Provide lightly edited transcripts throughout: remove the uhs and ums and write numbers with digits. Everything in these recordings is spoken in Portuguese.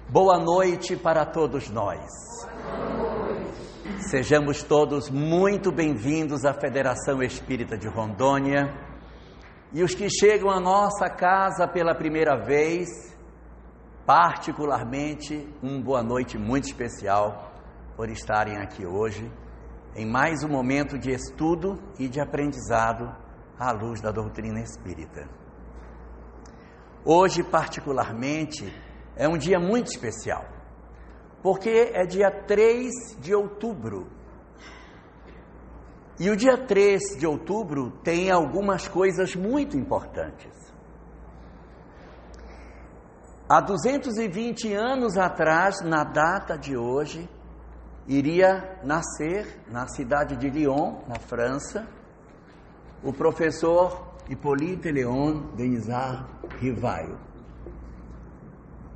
Boa noite para todos nós. Sejamos todos muito bem-vindos à Federação Espírita de Rondônia. E os que chegam à nossa casa pela primeira vez, particularmente, boa noite muito especial por estarem aqui hoje, em mais um momento de estudo e de aprendizado à luz da doutrina espírita. Hoje, particularmente, é um dia muito especial, porque é dia 3 de outubro. E o dia 3 de outubro tem algumas coisas muito importantes. Há 220 anos atrás, na data de hoje, iria nascer na cidade de Lyon, na França, o professor Hippolyte Léon Denisard Rivail,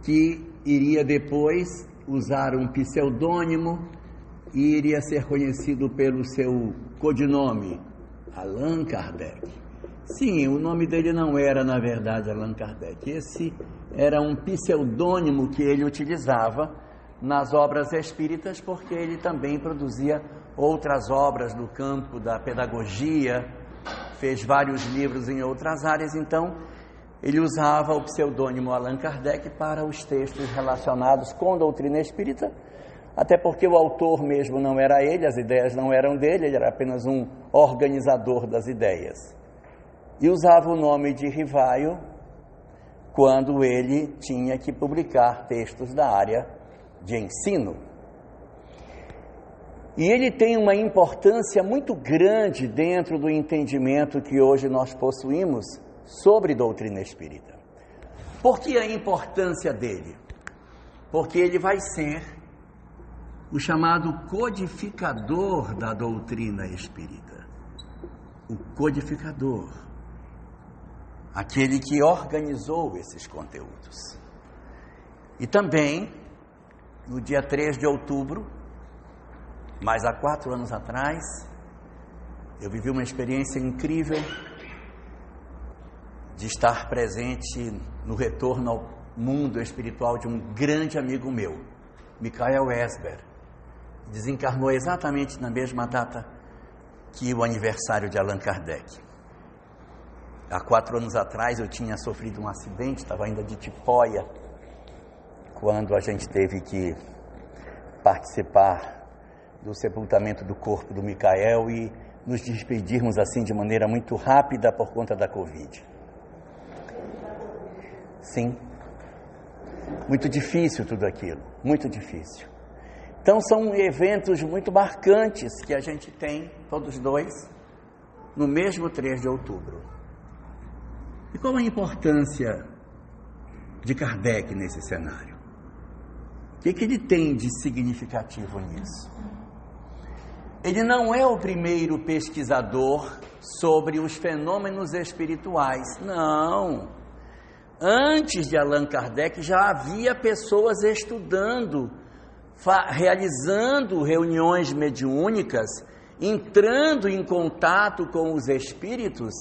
que iria depois usar um pseudônimo e iria ser conhecido pelo seu codinome, Allan Kardec. Sim, o nome dele não era, na verdade, Allan Kardec. Esse era um pseudônimo que ele utilizava nas obras espíritas, porque ele também produzia outras obras no campo da pedagogia, fez vários livros em outras áreas, então ele usava o pseudônimo Allan Kardec para os textos relacionados com a doutrina espírita, até porque o autor mesmo não era ele, as ideias não eram dele, ele era apenas um organizador das ideias. E usava o nome de Rivail quando ele tinha que publicar textos da área de ensino. E ele tem uma importância muito grande dentro do entendimento que hoje nós possuímos sobre doutrina espírita. Por que a importância dele? Porque ele vai ser o chamado codificador da doutrina espírita. O codificador. Aquele que organizou esses conteúdos. E também, no dia 3 de outubro, mas há 4 anos atrás, eu vivi uma experiência incrível de estar presente no retorno ao mundo espiritual de um grande amigo meu, Michael Esber. Desencarnou exatamente na mesma data que o aniversário de Allan Kardec. Há 4 anos atrás eu tinha sofrido um acidente, estava ainda de tipoia, quando a gente teve que participar do sepultamento do corpo do Michael e nos despedirmos assim de maneira muito rápida por conta da Covid. Sim, muito difícil tudo aquilo, muito difícil. Então são eventos muito marcantes que a gente tem, todos dois, no mesmo 3 de outubro. E qual a importância de Kardec nesse cenário? O que ele tem de significativo nisso? Ele não é o primeiro pesquisador sobre os fenômenos espirituais, não. Antes de Allan Kardec já havia pessoas estudando, realizando reuniões mediúnicas, entrando em contato com os espíritos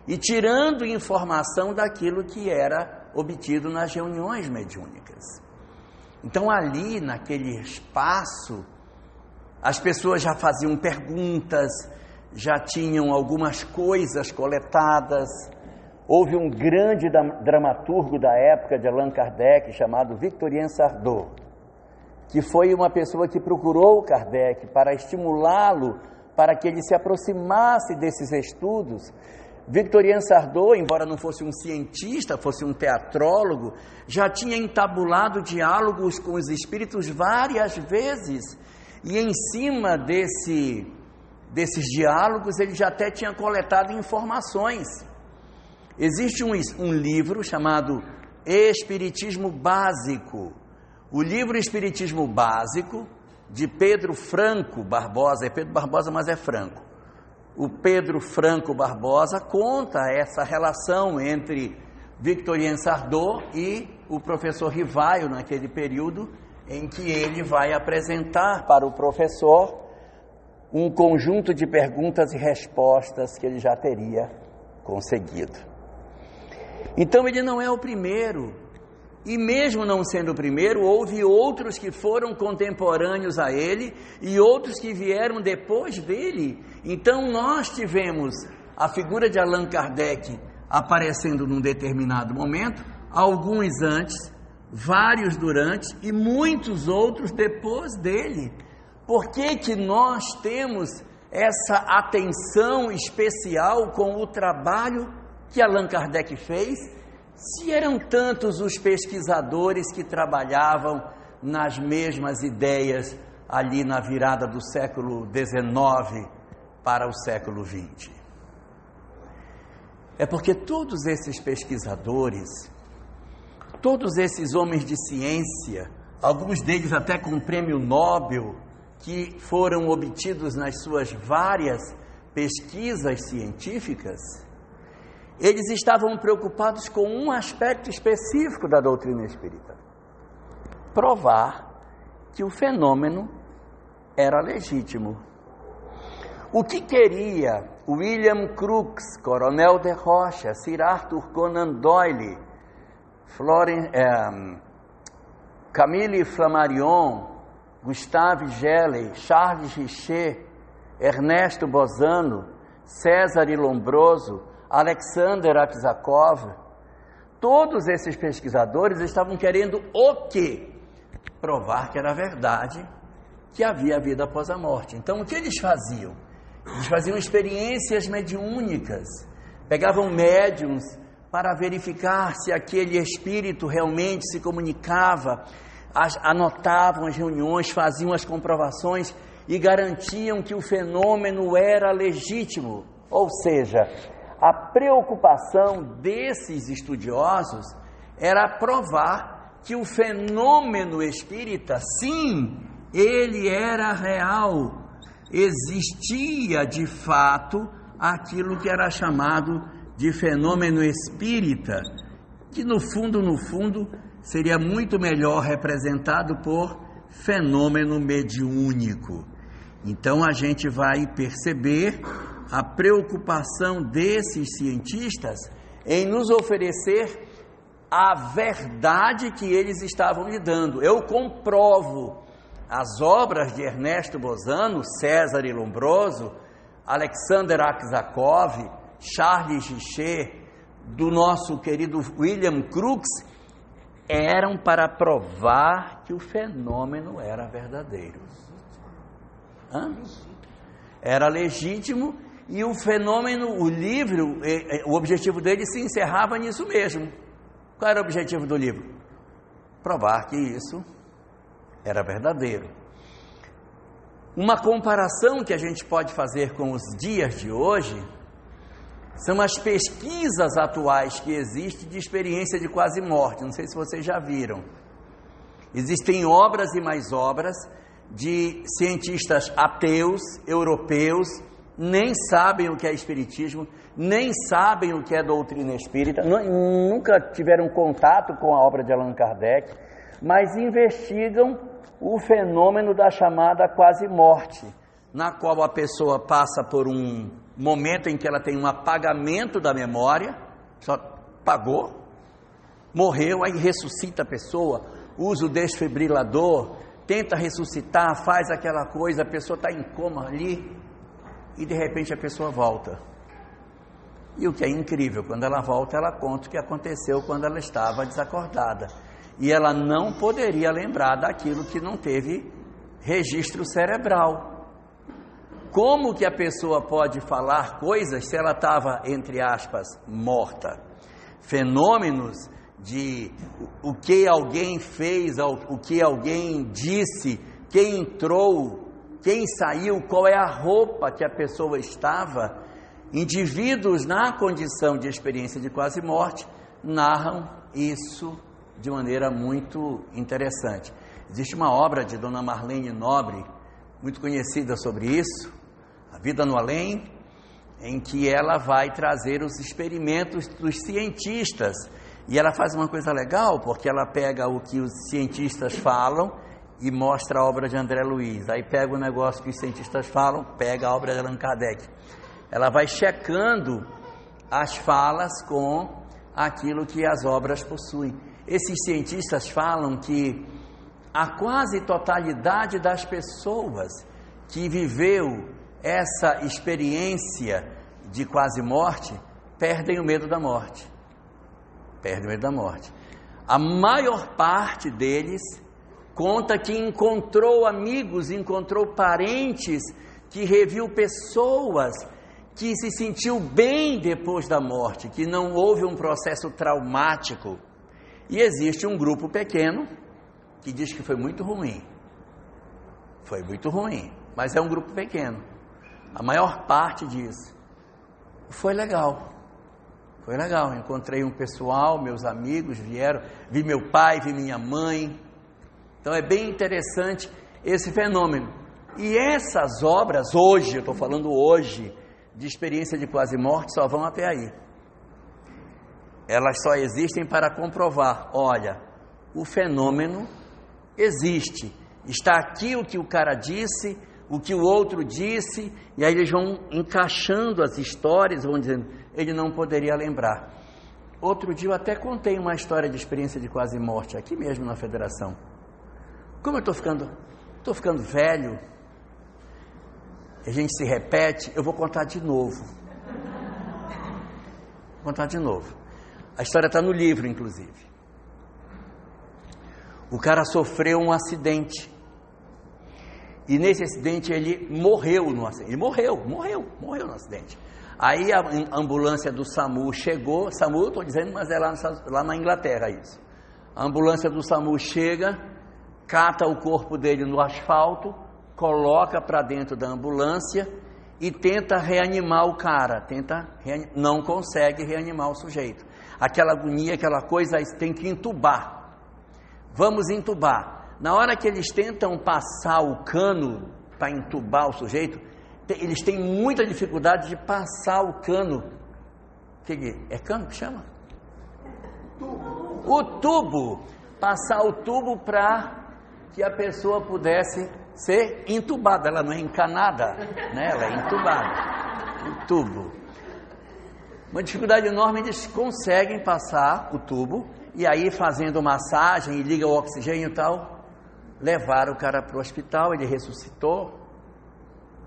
e tirando informação daquilo que era obtido nas reuniões mediúnicas. Então ali, naquele espaço, as pessoas já faziam perguntas, já tinham algumas coisas coletadas. Houve um grande dramaturgo da época de Allan Kardec, chamado Victorien Sardou, que foi uma pessoa que procurou Kardec para estimulá-lo, para que ele se aproximasse desses estudos. Victorien Sardou, embora não fosse um cientista, fosse um teatrólogo, já tinha entabulado diálogos com os espíritos várias vezes, e em cima desses diálogos ele já até tinha coletado informações. Existe um livro chamado Espiritismo Básico. O livro Espiritismo Básico, de Pedro Franco Barbosa, é Pedro Barbosa, mas é Franco. O Pedro Franco Barbosa conta essa relação entre Victorien Sardou e o professor Rivail, naquele período em que ele vai apresentar para o professor um conjunto de perguntas e respostas que ele já teria conseguido. Então ele não é o primeiro E mesmo não sendo o primeiro, houve outros que foram contemporâneos a ele e outros que vieram depois dele. Então nós tivemos a figura de Allan Kardec aparecendo num determinado momento, alguns antes, vários durante e muitos outros depois dele. Por que que nós temos essa atenção especial com o trabalho que Allan Kardec fez, se eram tantos os pesquisadores que trabalhavam nas mesmas ideias ali na virada do século XIX para o século XX? É porque todos esses pesquisadores, todos esses homens de ciência, alguns deles até com prêmio Nobel, que foram obtidos nas suas várias pesquisas científicas, eles estavam preocupados com um aspecto específico da doutrina espírita: provar que o fenômeno era legítimo. O que queria William Crookes, Coronel de Rocha, Sir Arthur Conan Doyle, Camille Flammarion, Gustave Geley, Charles Richer, Ernesto Bozano, César Lombroso, Alexander Aksakov, todos esses pesquisadores estavam querendo o quê? Provar que era verdade, que havia vida após a morte. Então o que eles faziam? Eles faziam experiências mediúnicas, pegavam médiums para verificar se aquele espírito realmente se comunicava, anotavam as reuniões, faziam as comprovações e garantiam que o fenômeno era legítimo. Ou seja, a preocupação desses estudiosos era provar que o fenômeno espírita, sim, ele era real, existia de fato aquilo que era chamado de fenômeno espírita, que no fundo, seria muito melhor representado por fenômeno mediúnico. Então a gente vai perceber a preocupação desses cientistas em nos oferecer a verdade que eles estavam lhe dando. Eu comprovo as obras de Ernesto Bozano, César Lombroso, Alexander Aksakov, Charles Richer, do nosso querido William Crookes, eram para provar que o fenômeno era verdadeiro. Era legítimo. E o fenômeno, o livro, o objetivo dele se encerrava nisso mesmo. Qual era o objetivo do livro? Provar que isso era verdadeiro. Uma comparação que a gente pode fazer com os dias de hoje são as pesquisas atuais que existem de experiência de quase morte. Não sei se vocês já viram. Existem obras e mais obras de cientistas ateus, europeus, nem sabem o que é espiritismo, nem sabem o que é doutrina espírita, nunca tiveram contato com a obra de Allan Kardec, mas investigam o fenômeno da chamada quase morte, na qual a pessoa passa por um momento em que ela tem um apagamento da memória, só apagou, morreu, aí ressuscita a pessoa, usa o desfibrilador, tenta ressuscitar, faz aquela coisa, a pessoa está em coma ali, e de repente a pessoa volta. E o que é incrível, quando ela volta, ela conta o que aconteceu quando ela estava desacordada. E ela não poderia lembrar daquilo que não teve registro cerebral. Como que a pessoa pode falar coisas se ela estava, entre aspas, morta? Fenômenos de o que alguém fez, o que alguém disse, quem entrou, quem saiu, qual é a roupa que a pessoa estava. Indivíduos na condição de experiência de quase morte narram isso de maneira muito interessante. Existe uma obra de Dona Marlene Nobre, muito conhecida sobre isso, A Vida no Além, em que ela vai trazer os experimentos dos cientistas. E ela faz uma coisa legal, porque ela pega o que os cientistas falam e mostra a obra de André Luiz. Aí pega o negócio que os cientistas falam, pega a obra de Allan Kardec. Ela vai checando as falas com aquilo que as obras possuem. esses cientistas falam que a quase totalidade das pessoas que viveu essa experiência de quase morte perdem o medo da morte. Perdem o medo da morte. A maior parte deles conta que encontrou amigos, encontrou parentes, que reviu pessoas, que se sentiu bem depois da morte, que não houve um processo traumático. E existe um grupo pequeno que diz que foi muito ruim. Foi muito ruim, mas é um grupo pequeno. A maior parte diz: foi legal. Foi legal, encontrei um pessoal, meus amigos vieram, vi meu pai, vi minha mãe. Então é bem interessante esse fenômeno. E essas obras hoje, eu estou falando hoje, de experiência de quase morte, só vão até aí. Elas só existem para comprovar, olha, o fenômeno existe. Está aqui o que o cara disse, o que o outro disse, e aí eles vão encaixando as histórias, vão dizendo, ele não poderia lembrar. Outro dia eu até contei uma história de experiência de quase morte, aqui mesmo na federação. Como eu estou ficando velho, a gente se repete, eu vou contar de novo. Vou contar de novo. A história está no livro, inclusive. O cara sofreu um acidente. E nesse acidente ele morreu no acidente. Ele morreu no acidente. Aí a ambulância do SAMU chegou. SAMU, eu estou dizendo, mas é lá na Inglaterra isso. A ambulância do SAMU chega, cata o corpo dele no asfalto, coloca para dentro da ambulância e tenta reanimar o cara. Não consegue reanimar o sujeito. Aquela agonia, aquela coisa, tem que entubar. Vamos entubar. Na hora que eles tentam passar o cano para entubar o sujeito, eles têm muita dificuldade de passar o cano. É cano que chama? O tubo. Passar o tubo para que a pessoa pudesse ser entubada. Ela não é encanada, né? Ela é entubada. O tubo. Uma dificuldade enorme, eles conseguem passar o tubo, e aí fazendo massagem e liga o oxigênio e tal, levaram o cara para o hospital, ele ressuscitou,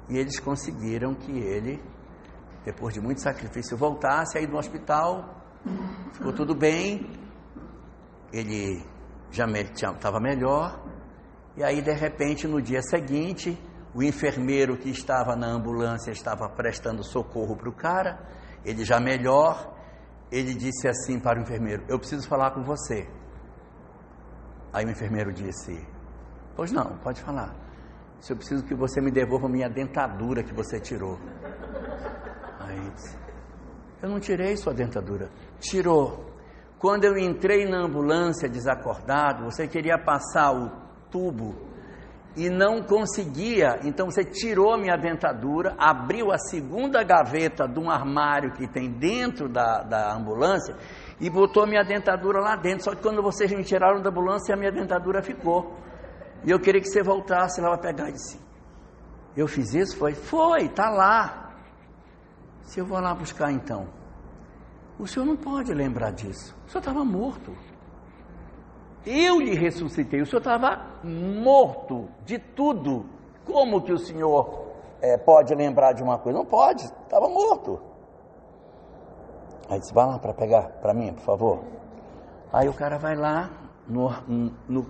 e eles conseguiram que ele, depois de muito sacrifício, voltasse. Aí no hospital, ficou tudo bem, ele já estava melhor, e aí de repente no dia seguinte, o enfermeiro que estava na ambulância estava prestando socorro para o cara, ele já melhor, ele disse assim para o enfermeiro, eu preciso falar com você. Aí o enfermeiro disse, pois não, pode falar. Eu preciso que você me devolva a minha dentadura que você tirou. Aí ele disse, eu não tirei sua dentadura. Tirou. Quando eu entrei na ambulância desacordado, você queria passar o tubo e não conseguia, então você tirou a minha dentadura, abriu a segunda gaveta de um armário que tem dentro da ambulância e botou a minha dentadura lá dentro. Só que quando vocês me tiraram da ambulância, a minha dentadura ficou. E eu queria que você voltasse lá para pegar. E disse, eu fiz isso? Foi, está lá. Se eu vou lá buscar então. O senhor não pode lembrar disso. O senhor estava morto. Eu lhe ressuscitei. O senhor estava morto de tudo. Como que o senhor pode lembrar de uma coisa? Não pode, estava morto. Aí disse, vai lá para pegar para mim, por favor. Aí o cara vai lá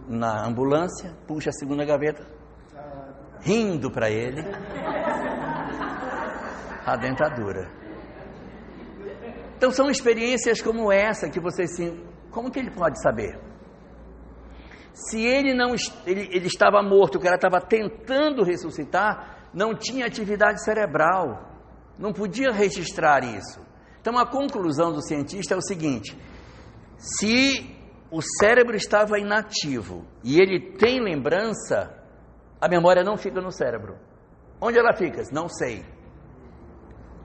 na ambulância, puxa a segunda gaveta, rindo para ele a dentadura. Então são experiências como essa que você como que ele pode saber? Se ele estava morto, o cara estava tentando ressuscitar, não tinha atividade cerebral, não podia registrar isso. Então a conclusão do cientista é o seguinte: se o cérebro estava inativo e ele tem lembrança, a memória não fica no cérebro. Onde ela fica? Não sei.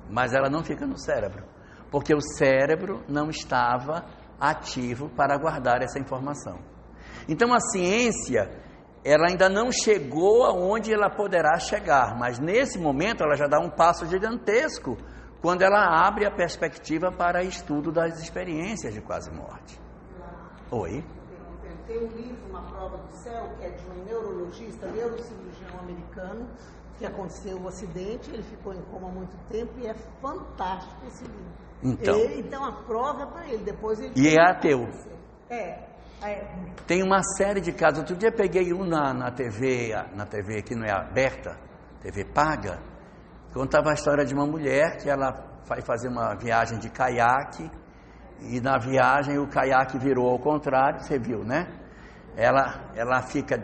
Mas ela não fica no cérebro, porque o cérebro não estava ativo para guardar essa informação. Então a ciência, ela ainda não chegou aonde ela poderá chegar, mas nesse momento ela já dá um passo gigantesco quando ela abre a perspectiva para estudo das experiências de quase morte. Oi? Tem um livro, Uma Prova do Céu, que é de um neurologista, neurocirurgião americano, que aconteceu um acidente, ele ficou em coma há muito tempo e é fantástico esse livro. Então a prova é para ele, depois ele... E é ateu. Tem uma série de casos. Outro dia peguei um na TV que não é aberta, TV paga, contava a história de uma mulher que ela vai fazer uma viagem de caiaque e na viagem o caiaque virou ao contrário, você viu, né? Ela fica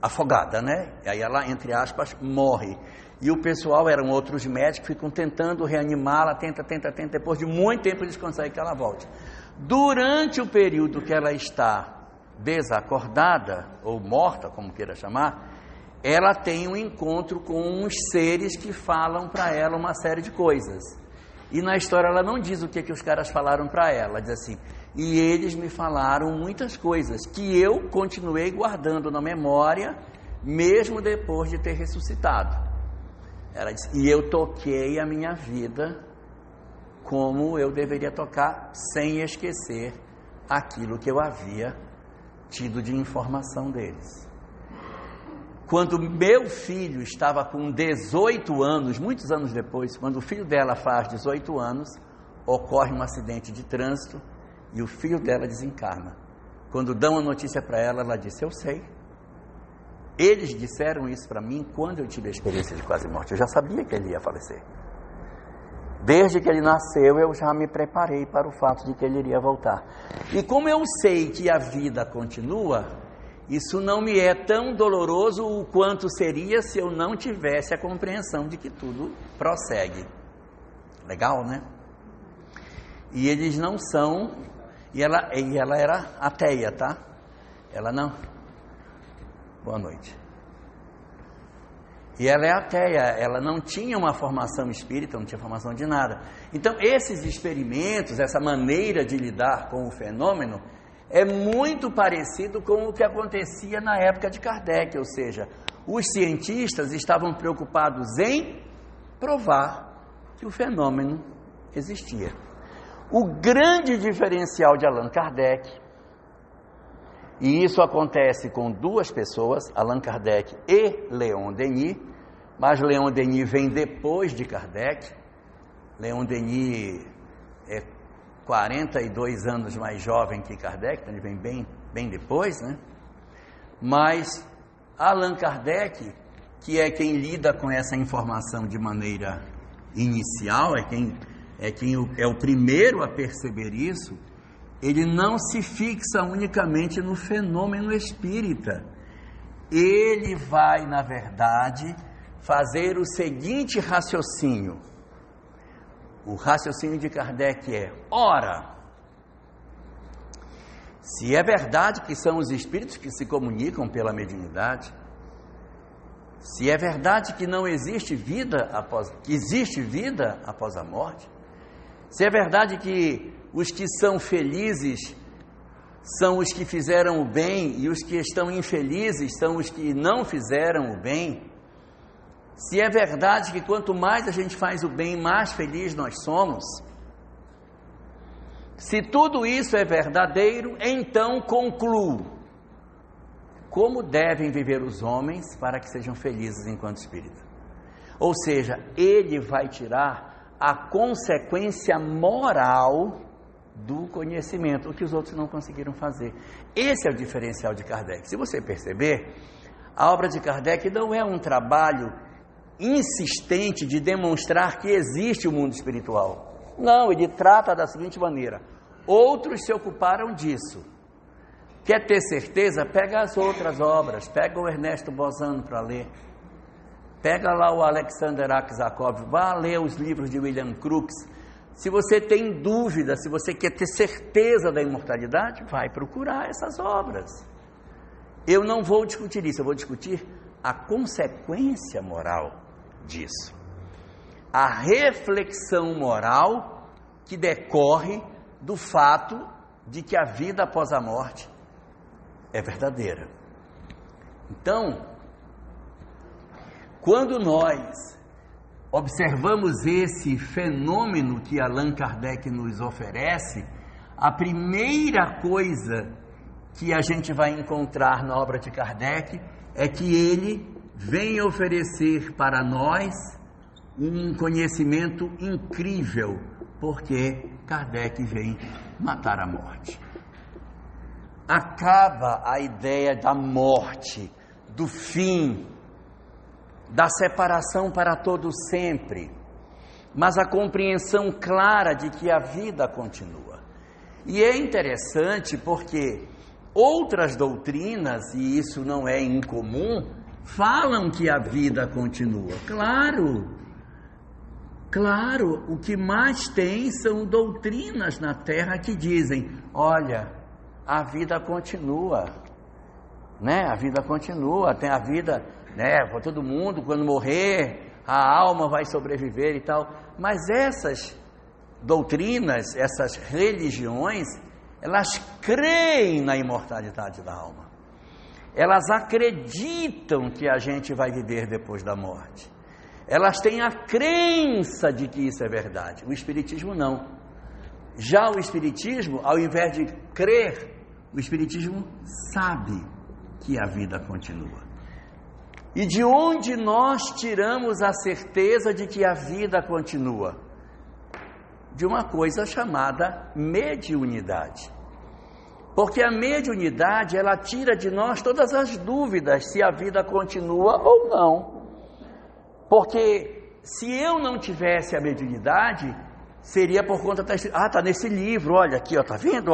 afogada, né? E aí ela, entre aspas, morre. E o pessoal, eram outros médicos, ficam tentando reanimá-la, tenta, depois de muito tempo eles conseguem que ela volte. Durante o período que ela está desacordada, ou morta, como queira chamar, ela tem um encontro com uns seres que falam para ela uma série de coisas. E na história ela não diz o que os caras falaram para ela, diz assim: e eles me falaram muitas coisas que eu continuei guardando na memória, mesmo depois de ter ressuscitado. Ela diz: e eu toquei a minha vida como eu deveria tocar, sem esquecer aquilo que eu havia tido de informação deles. Quando meu filho estava com 18 anos, muitos anos depois, quando o filho dela faz 18 anos, ocorre um acidente de trânsito e o filho dela desencarna. Quando dão a notícia para ela, ela disse: eu sei. Eles disseram isso para mim quando eu tive a experiência de quase morte. Eu já sabia que ele ia falecer. Desde que ele nasceu, eu já me preparei para o fato de que ele iria voltar. E como eu sei que a vida continua, isso não me é tão doloroso o quanto seria se eu não tivesse a compreensão de que tudo prossegue. Legal, né? E eles não são... E ela era ateia, tá? Ela não... Boa noite. E ela é ateia, ela não tinha uma formação espírita, não tinha formação de nada. Então, esses experimentos, essa maneira de lidar com o fenômeno, é muito parecido com o que acontecia na época de Kardec, ou seja, os cientistas estavam preocupados em provar que o fenômeno existia. O grande diferencial de Allan Kardec, e isso acontece com duas pessoas, Allan Kardec e Leon Denis, mas Leon Denis vem depois de Kardec. Leon Denis é 42 anos mais jovem que Kardec, então ele vem bem depois, né? Mas Allan Kardec, que é quem lida com essa informação de maneira inicial, é o primeiro a perceber isso, ele não se fixa unicamente no fenômeno espírita. Ele vai, na verdade, fazer o seguinte raciocínio. O raciocínio de Kardec é: ora, se é verdade que são os espíritos que se comunicam pela mediunidade, se é verdade que não existe vida que existe vida após a morte, se é verdade que os que são felizes são os que fizeram o bem e os que estão infelizes são os que não fizeram o bem, se é verdade que quanto mais a gente faz o bem, mais feliz nós somos, se tudo isso é verdadeiro, então concluo: como devem viver os homens para que sejam felizes enquanto espírito? Ou seja, ele vai tirar a consequência moral do conhecimento, o que os outros não conseguiram fazer. Esse é o diferencial de Kardec. Se você perceber, a obra de Kardec não é um trabalho insistente de demonstrar que existe o mundo espiritual. Não, ele trata da seguinte maneira: outros se ocuparam disso. Quer ter certeza? Pega as outras obras, pega o Ernesto Bozano para ler, pega lá o Alexander Aksakov, vá ler os livros de William Crookes. Se você tem dúvida, se você quer ter certeza da imortalidade, vai procurar essas obras. Eu não vou discutir isso, eu vou discutir a consequência moral disso. A reflexão moral que decorre do fato de que a vida após a morte é verdadeira. Então, quando nós observamos esse fenômeno que Allan Kardec nos oferece, a primeira coisa que a gente vai encontrar na obra de Kardec é que ele vem oferecer para nós um conhecimento incrível, porque Kardec vem matar a morte. Acaba a ideia da morte, do fim, da separação para todo sempre, mas a compreensão clara de que a vida continua. E é interessante porque outras doutrinas, e isso não é incomum, falam que a vida continua. Claro, o que mais tem são doutrinas na Terra que dizem, olha, a vida continua, né? A vida continua, tem a vida, né? Para todo mundo, quando morrer, a alma vai sobreviver e tal. Mas essas doutrinas, essas religiões, elas creem na imortalidade da alma. Elas acreditam que a gente vai viver depois da morte. Elas têm a crença de que isso é verdade. O Espiritismo não. Já o Espiritismo, ao invés de crer, o Espiritismo sabe que a vida continua. E de onde nós tiramos a certeza de que a vida continua? De uma coisa chamada mediunidade. Porque a mediunidade, ela tira de nós todas as dúvidas se a vida continua ou não. Porque se eu não tivesse a mediunidade, seria por conta da... está nesse livro, olha aqui, está vendo?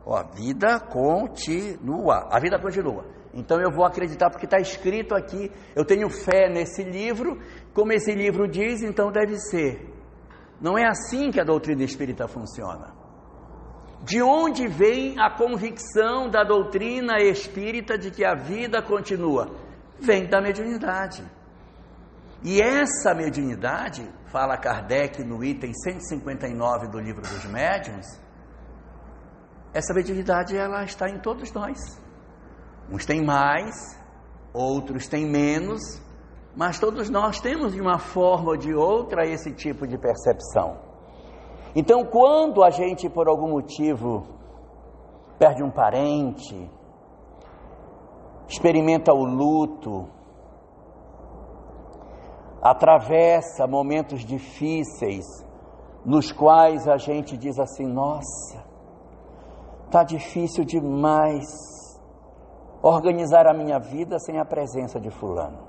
A vida continua, a vida continua. Então eu vou acreditar porque está escrito aqui, eu tenho fé nesse livro, como esse livro diz, então deve ser. Não é assim que a doutrina espírita funciona. De onde vem a convicção da doutrina espírita de que a vida continua? Vem da mediunidade. E essa mediunidade, fala Kardec no item 159 do Livro dos Médiuns, essa mediunidade ela está em todos nós. Uns têm mais, outros têm menos, mas todos nós temos de uma forma ou de outra esse tipo de percepção. Então, quando a gente, por algum motivo, perde um parente, experimenta o luto, atravessa momentos difíceis, nos quais a gente diz assim, nossa, está difícil demais organizar a minha vida sem a presença de fulano.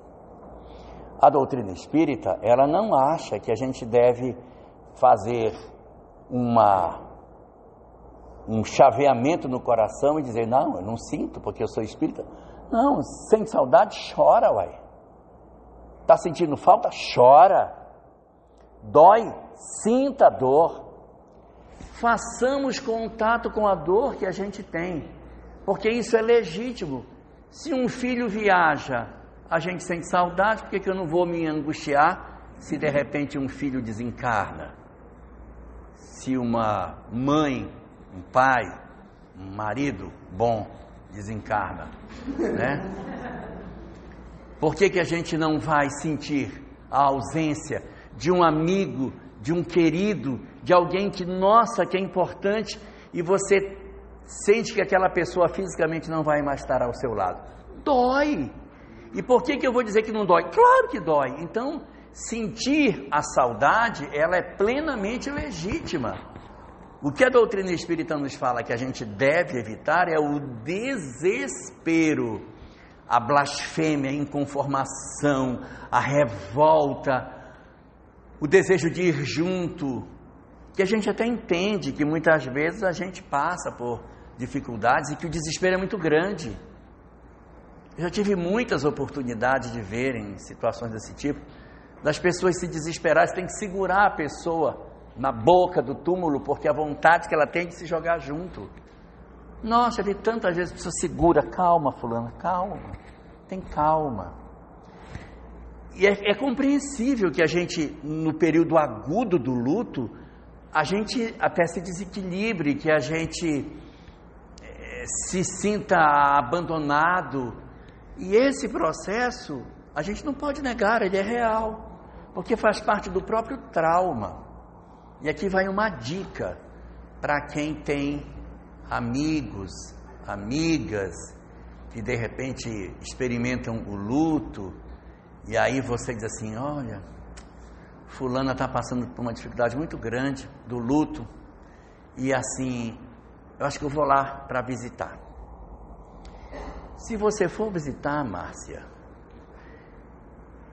A doutrina espírita, ela não acha que a gente deve fazer um chaveamento no coração e dizer, não, eu não sinto porque eu sou espírita. Não, sente saudade, chora, uai. Está sentindo falta? Chora. Dói? Sinta a dor. Façamos contato com a dor que a gente tem, porque isso é legítimo. Se um filho viaja, a gente sente saudade, por que eu não vou me angustiar se de repente um filho desencarna? Se uma mãe, um pai, um marido bom desencarna, né? Por que a gente não vai sentir a ausência de um amigo, de um querido, de alguém que, nossa, que é importante, e você sente que aquela pessoa fisicamente não vai mais estar ao seu lado? Dói! E por que eu vou dizer que não dói? Claro que dói! Então, sentir a saudade, ela é plenamente legítima. O que a doutrina espírita nos fala que a gente deve evitar é o desespero, a blasfêmia, a inconformação, a revolta, o desejo de ir junto, que a gente até entende que muitas vezes a gente passa por dificuldades e que o desespero é muito grande. Eu já tive muitas oportunidades de ver em situações desse tipo, das pessoas se desesperarem, você tem que segurar a pessoa na boca do túmulo, porque a vontade que ela tem de se jogar junto. Nossa, eu vi tantas vezes a pessoa segura, calma fulano, calma, tem calma. E é compreensível que a gente, no período agudo do luto, a gente até se desequilibre, que a gente se sinta abandonado. E esse processo, a gente não pode negar, ele é real, porque faz parte do próprio trauma. E aqui vai uma dica para quem tem amigos, amigas, que de repente experimentam o luto, e aí você diz assim, olha, fulana está passando por uma dificuldade muito grande do luto, e assim, eu acho que eu vou lá para visitar. Se você for visitar, Márcia,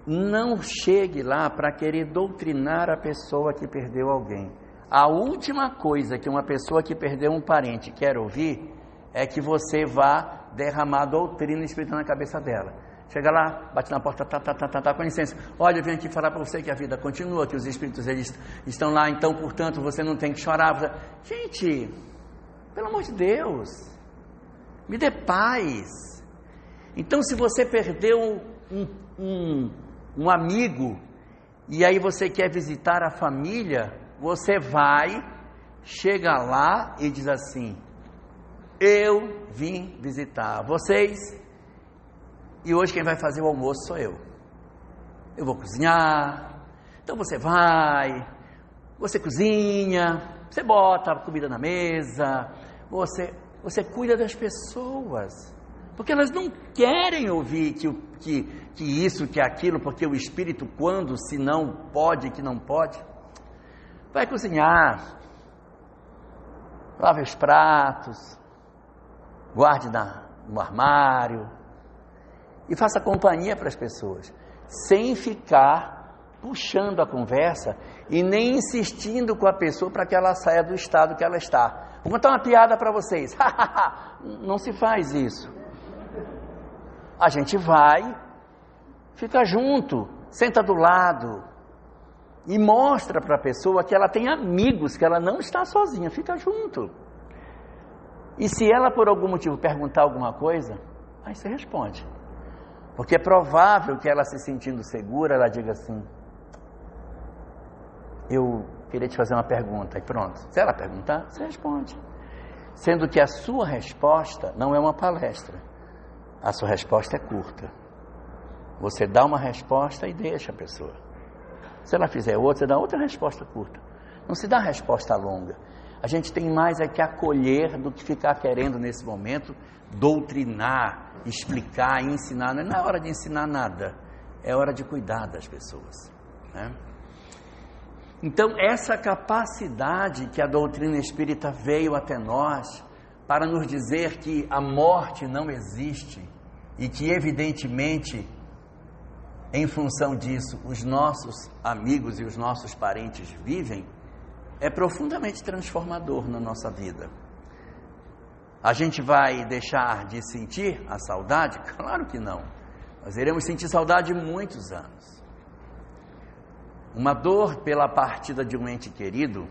não chegue lá para querer doutrinar a pessoa que perdeu alguém. A última coisa que uma pessoa que perdeu um parente quer ouvir é que você vá derramar doutrina espírita na cabeça dela. Chega lá, bate na porta, com licença. Olha, eu vim aqui falar para você que a vida continua, que os espíritos eles estão lá, então, portanto, você não tem que chorar. Gente, pelo amor de Deus, me dê paz. Então, se você perdeu um amigo, e aí você quer visitar a família, você vai, chega lá e diz assim, eu vim visitar vocês, e hoje quem vai fazer o almoço sou eu. Eu vou cozinhar, então você vai, você cozinha, você bota a comida na mesa, você cuida das pessoas, porque elas não querem ouvir que isso, que aquilo, porque o espírito quando, se não pode, que não pode. Vai cozinhar, lave os pratos, guarde no armário e faça companhia para as pessoas, sem ficar puxando a conversa e nem insistindo com a pessoa para que ela saia do estado que ela está. Vou contar uma piada para vocês. Não se faz isso. A gente vai, fica junto, senta do lado e mostra para a pessoa que ela tem amigos, que ela não está sozinha, fica junto. E se ela por algum motivo perguntar alguma coisa, aí você responde. Porque é provável que ela se sentindo segura, ela diga assim, eu queria te fazer uma pergunta, e pronto. Se ela perguntar, você responde. Sendo que a sua resposta não é uma palestra, a sua resposta é curta. Você dá uma resposta e deixa a pessoa. Se ela fizer outra, você dá outra resposta curta. Não se dá resposta longa. A gente tem mais é que acolher do que ficar querendo nesse momento doutrinar, explicar, ensinar. Não é hora de ensinar nada, é hora de cuidar das pessoas, né? Então essa capacidade que a doutrina espírita veio até nós para nos dizer que a morte não existe e que evidentemente em função disso os nossos amigos e os nossos parentes vivem, é profundamente transformador na nossa vida. A gente vai deixar de sentir a saudade? Claro que não. Nós iremos sentir saudade muitos anos. Uma dor pela partida de um ente querido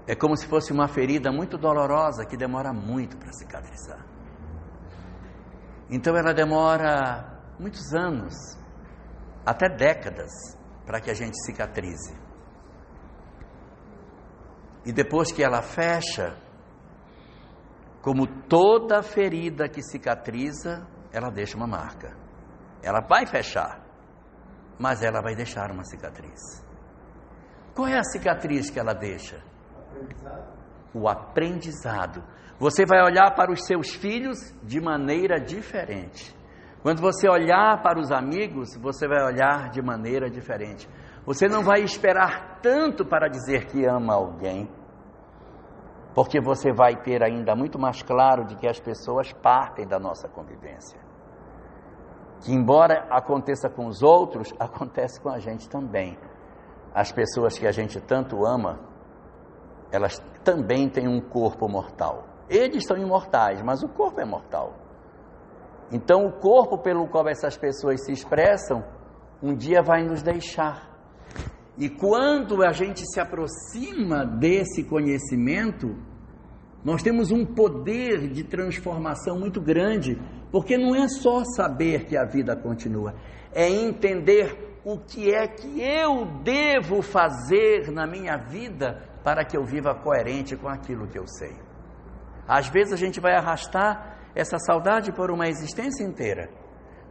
é como se fosse uma ferida muito dolorosa que demora muito para cicatrizar. Então ela demora muitos anos, até décadas, para que a gente cicatrize. E depois que ela fecha, como toda ferida que cicatriza, ela deixa uma marca. Ela vai fechar, mas ela vai deixar uma cicatriz. Qual é a cicatriz que ela deixa? O aprendizado. Você vai olhar para os seus filhos de maneira diferente. Quando você olhar para os amigos, você vai olhar de maneira diferente. Você não vai esperar tanto para dizer que ama alguém, porque você vai ter ainda muito mais claro de que as pessoas partem da nossa convivência. Que embora aconteça com os outros, acontece com a gente também. As pessoas que a gente tanto ama, elas também têm um corpo mortal. Eles são imortais, mas o corpo é mortal. Então o corpo pelo qual essas pessoas se expressam, um dia vai nos deixar. E quando a gente se aproxima desse conhecimento, nós temos um poder de transformação muito grande, porque não é só saber que a vida continua, é entender o que é que eu devo fazer na minha vida para que eu viva coerente com aquilo que eu sei. Às vezes a gente vai arrastar essa saudade por uma existência inteira,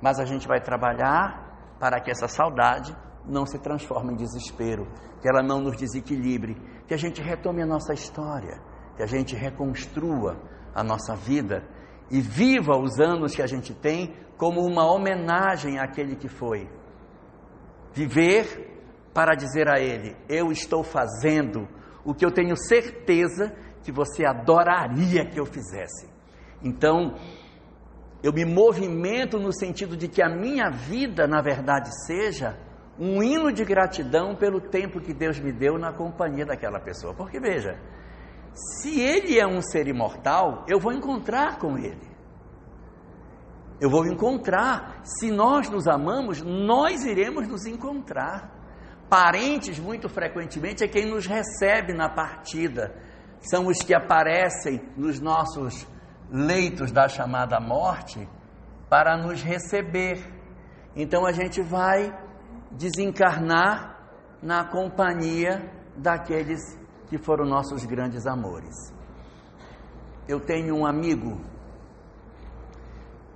mas a gente vai trabalhar para que essa saudade não se transforme em desespero, que ela não nos desequilibre, que a gente retome a nossa história, que a gente reconstrua a nossa vida e viva os anos que a gente tem como uma homenagem àquele que foi. Viver para dizer a Ele: eu estou fazendo o que eu tenho certeza que você adoraria que eu fizesse. Então, eu me movimento no sentido de que a minha vida, na verdade, seja um hino de gratidão pelo tempo que Deus me deu na companhia daquela pessoa. Porque veja, se Ele é um ser imortal, eu vou encontrar com Ele. Eu vou encontrar. Se nós nos amamos, nós iremos nos encontrar. Parentes, muito frequentemente, é quem nos recebe na partida. São os que aparecem nos nossos leitos da chamada morte para nos receber. Então a gente vai desencarnar na companhia daqueles que foram nossos grandes amores. Eu tenho um amigo,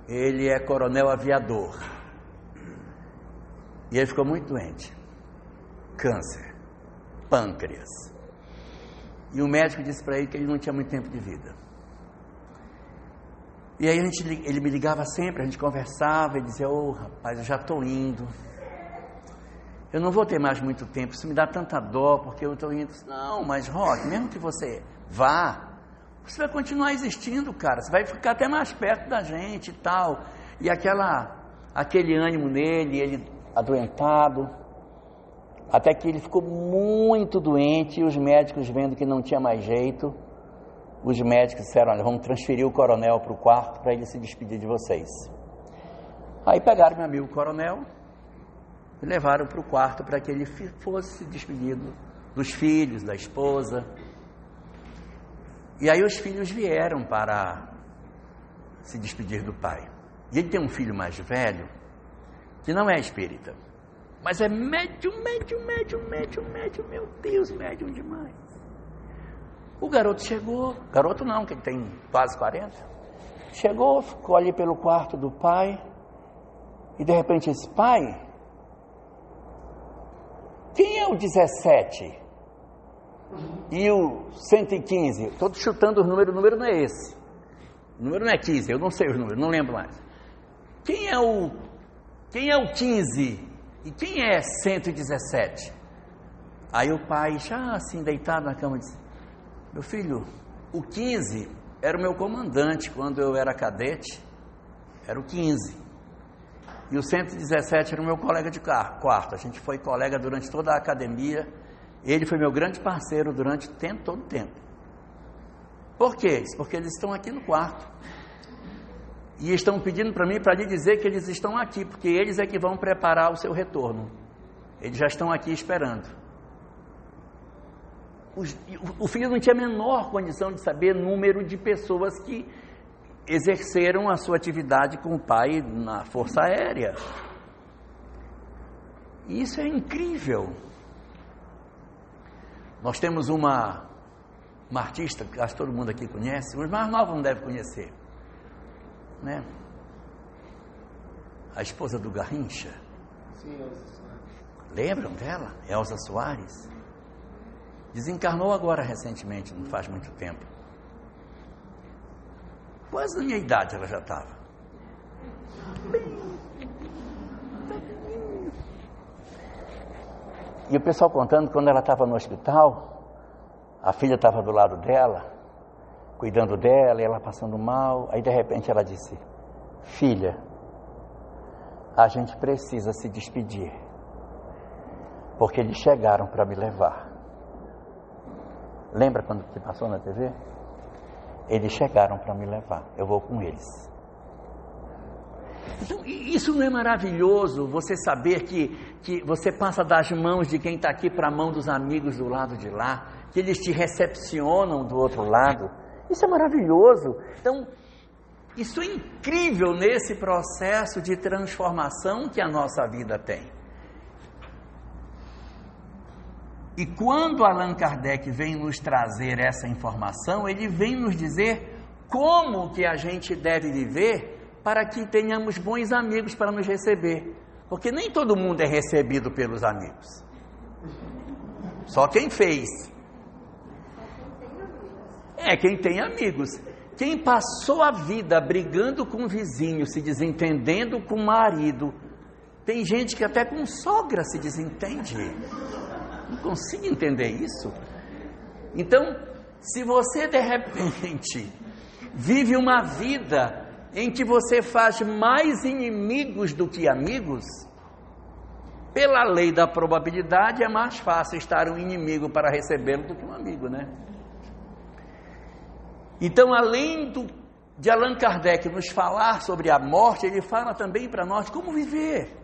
ele é coronel aviador, e ele ficou muito doente, câncer, pâncreas, e o médico disse para ele que ele não tinha muito tempo de vida. E aí ele me ligava sempre, a gente conversava, ele dizia: ô rapaz, eu já estou indo, eu não vou ter mais muito tempo, isso me dá tanta dó, porque eu estou indo. Não, mas Roque, mesmo que você vá, você vai continuar existindo, cara, você vai ficar até mais perto da gente e tal. E aquele ânimo nele, ele adoentado, até que ele ficou muito doente, e os médicos, vendo que não tinha mais jeito, os médicos disseram: olha, vamos transferir o coronel para o quarto para ele se despedir de vocês. Aí pegaram meu amigo coronel e levaram para o quarto para que ele fosse se despedido dos filhos, da esposa. E aí os filhos vieram para se despedir do pai. E ele tem um filho mais velho, que não é espírita, mas é médium, meu Deus, médium demais. O garoto chegou, garoto não, que ele tem quase 40, chegou, ficou ali pelo quarto do pai, e de repente disse: pai, quem é o 17? E o 115? Estou chutando os números, o número não é esse, o número não é 15, eu não sei os números, não lembro mais. Quem é o 15? E quem é 117? Aí o pai, já assim deitado na cama, disse: meu filho, o 15 era o meu comandante quando eu era cadete, era o 15. E o 117 era o meu colega de quarto. A gente foi colega durante toda a academia. Ele foi meu grande parceiro durante todo o tempo. Por quê? Porque eles estão aqui no quarto. E estão pedindo para mim, para lhe dizer que eles estão aqui, porque eles é que vão preparar o seu retorno. Eles já estão aqui esperando. O filho não tinha a menor condição de saber o número de pessoas que exerceram a sua atividade com o pai na Força Aérea. E isso é incrível. Nós temos uma artista, que acho que todo mundo aqui conhece, os mais novos não devem conhecer, né? A esposa do Garrincha. Sim, Elza Soares. Lembram dela? Elza Soares. Desencarnou agora recentemente, não faz muito tempo. Quase na minha idade ela já estava. E o pessoal contando, quando ela estava no hospital, a filha estava do lado dela, cuidando dela, e ela passando mal. Aí de repente ela disse: filha, a gente precisa se despedir, porque eles chegaram para me levar. Lembra quando te passou na TV? Eles chegaram para me levar, eu vou com eles. Então, isso não é maravilhoso, você saber que você passa das mãos de quem está aqui para a mão dos amigos do lado de lá, que eles te recepcionam do outro lado? Isso é maravilhoso. Então, isso é incrível nesse processo de transformação que a nossa vida tem. E quando Allan Kardec vem nos trazer essa informação, ele vem nos dizer como que a gente deve viver para que tenhamos bons amigos para nos receber. Porque nem todo mundo é recebido pelos amigos. Só quem fez. É quem tem amigos. Quem passou a vida brigando com o vizinho, se desentendendo com o marido. Tem gente que até com sogra se desentende. Não consigo entender isso. Então, se você de repente vive uma vida em que você faz mais inimigos do que amigos, pela lei da probabilidade é mais fácil estar um inimigo para recebê-lo do que um amigo, né? Então, além de Allan Kardec nos falar sobre a morte, ele fala também para nós como viver.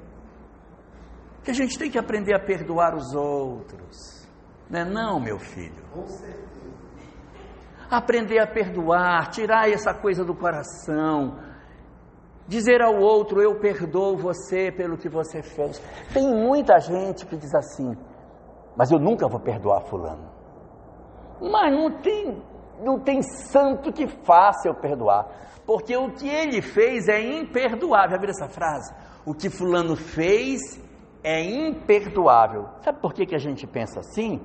Que a gente tem que aprender a perdoar os outros. Não é não, meu filho? Com certeza. Aprender a perdoar, tirar essa coisa do coração. Dizer ao outro, eu perdoo você pelo que você fez. Tem muita gente que diz assim, mas eu nunca vou perdoar fulano. Mas não tem santo que faça eu perdoar, porque o que ele fez é imperdoável. Já viu essa frase? O que fulano fez é imperdoável. Sabe por que a gente pensa assim?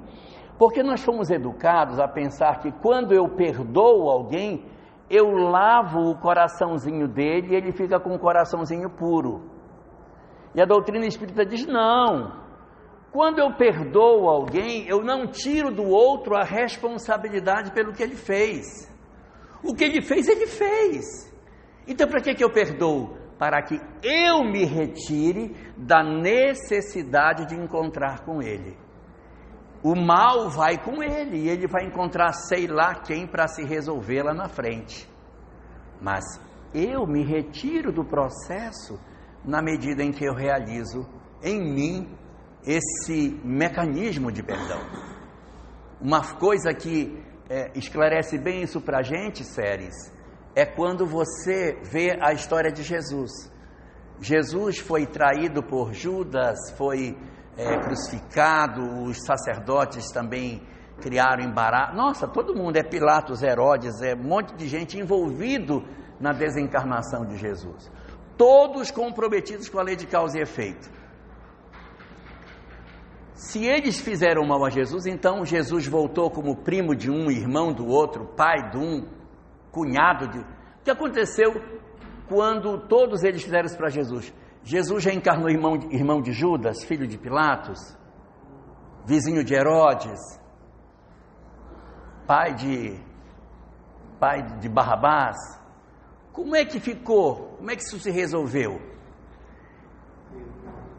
Porque nós fomos educados a pensar que quando eu perdoo alguém, eu lavo o coraçãozinho dele e ele fica com o coraçãozinho puro. E a doutrina espírita diz, não. Quando eu perdoo alguém, eu não tiro do outro a responsabilidade pelo que ele fez. O que ele fez, ele fez. Então, para que eu perdoo? Para que eu me retire da necessidade de encontrar com ele. O mal vai com ele e ele vai encontrar sei lá quem para se resolver lá na frente. Mas eu me retiro do processo na medida em que eu realizo em mim esse mecanismo de perdão. Uma coisa que esclarece bem isso para a gente, Séries, é quando você vê a história de Jesus. Jesus foi traído por Judas, foi crucificado, os sacerdotes também criaram embaraço. Nossa, todo mundo, Pilatos, Herodes, um monte de gente envolvido na desencarnação de Jesus. Todos comprometidos com a lei de causa e efeito. Se eles fizeram mal a Jesus, então Jesus voltou como primo de um, irmão do outro, pai de um, cunhado de... O que aconteceu quando todos eles fizeram isso para Jesus? Jesus já encarnou irmão de Judas, filho de Pilatos, vizinho de Herodes, pai de Barrabás. Como é que ficou? Como é que isso se resolveu?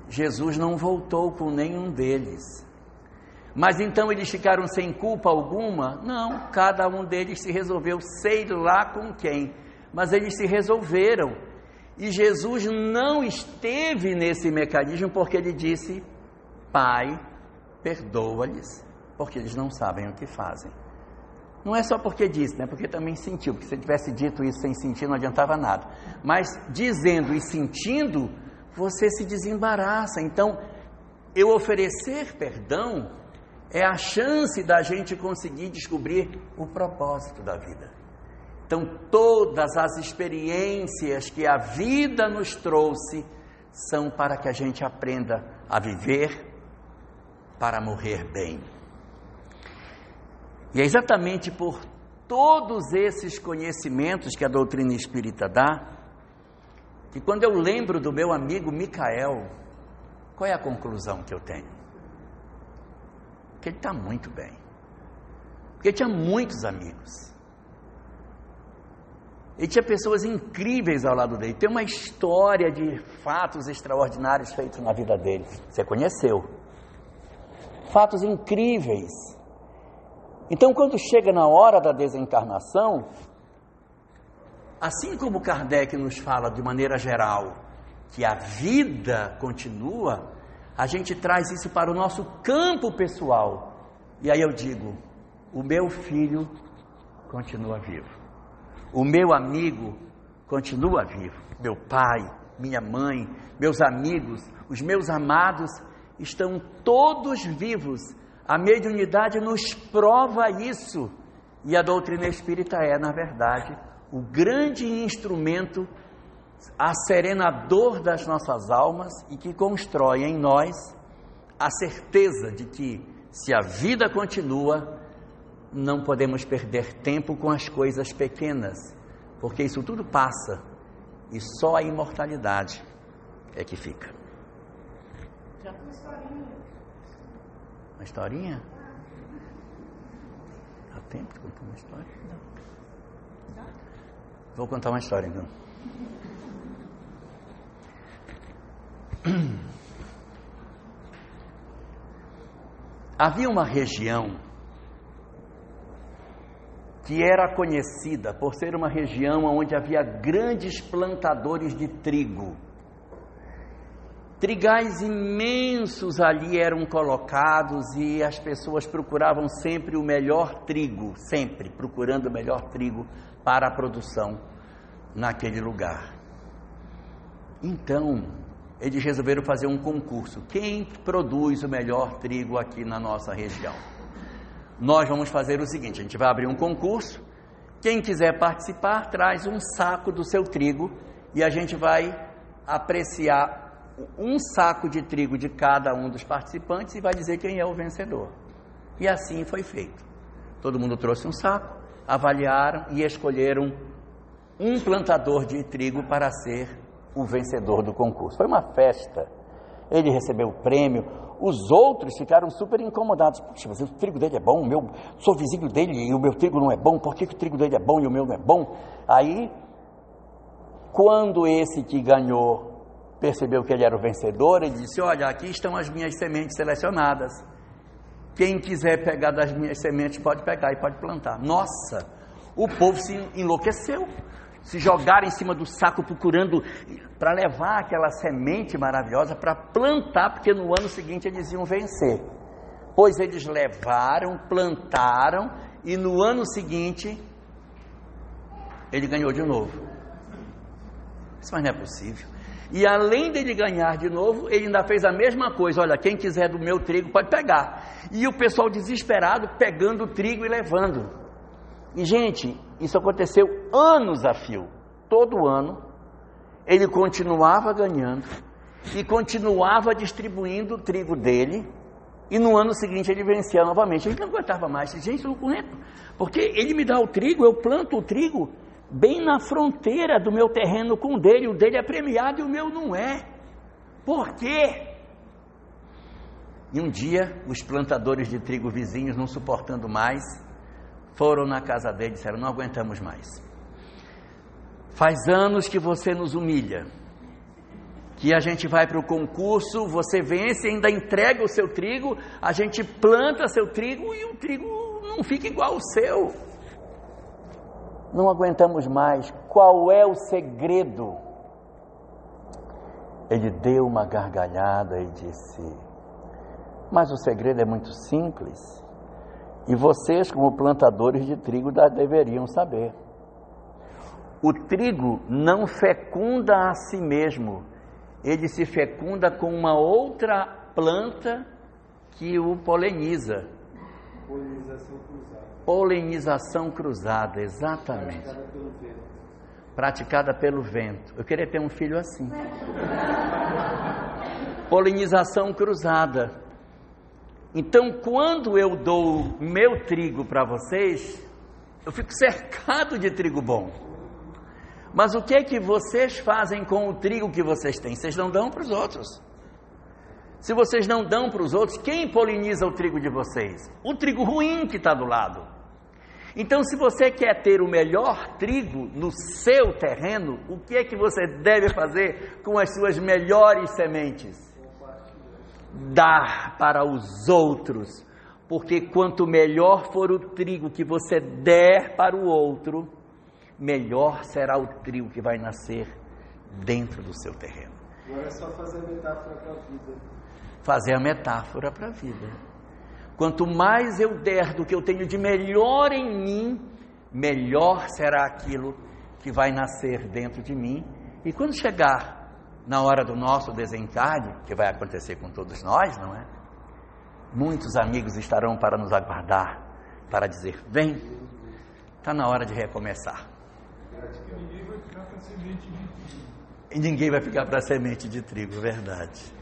Jesus não voltou com nenhum deles. Mas então eles ficaram sem culpa alguma? Não, cada um deles se resolveu, sei lá com quem, mas eles se resolveram. E Jesus não esteve nesse mecanismo porque ele disse, Pai, perdoa-lhes, porque eles não sabem o que fazem. Não é só porque disse, né? Porque também sentiu, porque se ele tivesse dito isso sem sentir não adiantava nada. Mas dizendo e sentindo, você se desembaraça. Então, eu oferecer perdão é a chance da gente conseguir descobrir o propósito da vida. Então, todas as experiências que a vida nos trouxe são para que a gente aprenda a viver para morrer bem. E é exatamente por todos esses conhecimentos que a doutrina espírita dá, que quando eu lembro do meu amigo Micael, qual é a conclusão que eu tenho? Que ele está muito bem. Porque ele tinha muitos amigos. Ele tinha pessoas incríveis ao lado dele. Tem uma história de fatos extraordinários feitos na vida dele. Você conheceu. Fatos incríveis. Então, quando chega na hora da desencarnação, assim como Kardec nos fala de maneira geral que a vida continua, a gente traz isso para o nosso campo pessoal. E aí eu digo, o meu filho continua vivo. O meu amigo continua vivo. Meu pai, minha mãe, meus amigos, os meus amados estão todos vivos. A mediunidade nos prova isso. E a doutrina espírita é, na verdade, o grande instrumento asserenador das nossas almas e que constrói em nós a certeza de que, se a vida continua, não podemos perder tempo com as coisas pequenas, porque isso tudo passa e só a imortalidade é que fica. Já tem historinha. Uma historinha? Dá tempo de contar uma história? Não. Vou contar uma história então. Havia uma região que era conhecida por ser uma região onde havia grandes plantadores de trigo. Trigais imensos ali eram colocados e as pessoas procuravam sempre o melhor trigo, sempre procurando o melhor trigo para a produção naquele lugar. Então, eles resolveram fazer um concurso. Quem produz o melhor trigo aqui na nossa região? Nós vamos fazer o seguinte, a gente vai abrir um concurso, quem quiser participar traz um saco do seu trigo e a gente vai apreciar um saco de trigo de cada um dos participantes e vai dizer quem é o vencedor. E assim foi feito. Todo mundo trouxe um saco, avaliaram e escolheram um plantador de trigo para ser o vencedor do concurso. Foi uma festa, ele recebeu o prêmio, os outros ficaram super incomodados. Puxa, mas o trigo dele é bom, sou vizinho dele e o meu trigo não é bom, por que o trigo dele é bom e o meu não é bom? Aí, quando esse que ganhou percebeu que ele era o vencedor, ele disse, olha, aqui estão as minhas sementes selecionadas, quem quiser pegar das minhas sementes pode pegar e pode plantar. Nossa, o povo se enlouqueceu, se jogaram em cima do saco procurando para levar aquela semente maravilhosa para plantar, porque no ano seguinte eles iam vencer. Pois eles levaram, plantaram e no ano seguinte ele ganhou de novo. Isso mas não é possível. E além dele ganhar de novo, ele ainda fez a mesma coisa. Olha, quem quiser do meu trigo pode pegar. E o pessoal desesperado pegando o trigo e levando. E gente, isso aconteceu anos a fio. Todo ano ele continuava ganhando e continuava distribuindo o trigo dele. E no ano seguinte ele vencia novamente. Ele não aguentava mais. Gente, eu não aguento. Porque ele me dá o trigo, eu planto o trigo bem na fronteira do meu terreno com o dele é premiado e o meu não é. Por quê? E um dia, os plantadores de trigo vizinhos, não suportando mais, foram na casa dele e disseram, não aguentamos mais. Faz anos que você nos humilha, que a gente vai para o concurso, você vence e ainda entrega o seu trigo, a gente planta seu trigo e o trigo não fica igual ao seu. Não aguentamos mais. Qual é o segredo? Ele deu uma gargalhada e disse, mas o segredo é muito simples. E vocês, como plantadores de trigo, deveriam saber. O trigo não fecunda a si mesmo. Ele se fecunda com uma outra planta que o poliniza. Polinização cruzada. Polinização cruzada, exatamente. Praticada pelo vento. Praticada pelo vento. Eu queria ter um filho assim. Polinização cruzada. Então, quando eu dou meu trigo para vocês, eu fico cercado de trigo bom. Mas o que é que vocês fazem com o trigo que vocês têm? Vocês não dão para os outros. Se vocês não dão para os outros, quem poliniza o trigo de vocês? O trigo ruim que está do lado. Então, se você quer ter o melhor trigo no seu terreno, o que é que você deve fazer com as suas melhores sementes? Dar para os outros. Porque quanto melhor for o trigo que você der para o outro, melhor será o trigo que vai nascer dentro do seu terreno. Agora é só fazer a metáfora para a vida. Fazer a metáfora para a vida. Quanto mais eu der do que eu tenho de melhor em mim, melhor será aquilo que vai nascer dentro de mim. E quando chegar na hora do nosso desencarne, que vai acontecer com todos nós, não é? Muitos amigos estarão para nos aguardar, para dizer, vem, está na hora de recomeçar. Ninguém vai ficar para semente de trigo. E ninguém vai ficar para semente de trigo, verdade.